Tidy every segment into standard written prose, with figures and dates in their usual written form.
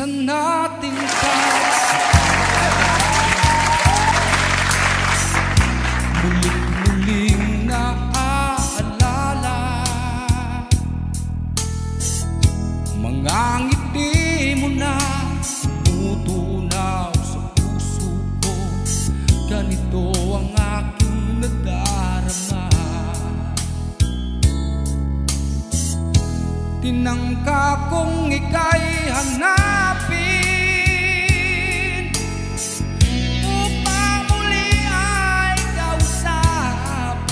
minsan nating muling-muling naaalala mga ngiti mo na tumutunaw sa puso ko. Ganito ang aking nadarama. Tinangka kong ika'y hanapin upang muli ay kausapin,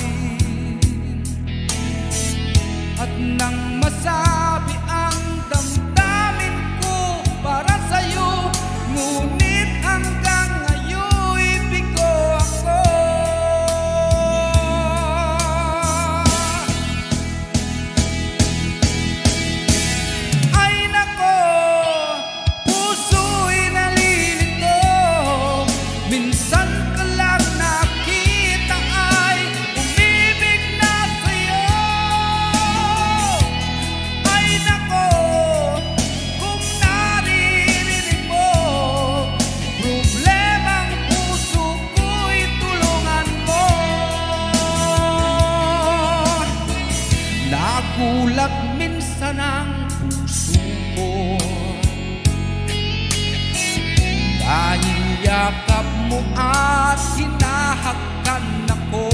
at nang masabi ang damdamin ko para sa'yo, ngunit hanggang ngayon'y bigo ako. Nagulat minsan ang puso ko dahil yakap mo at hinahakan ako.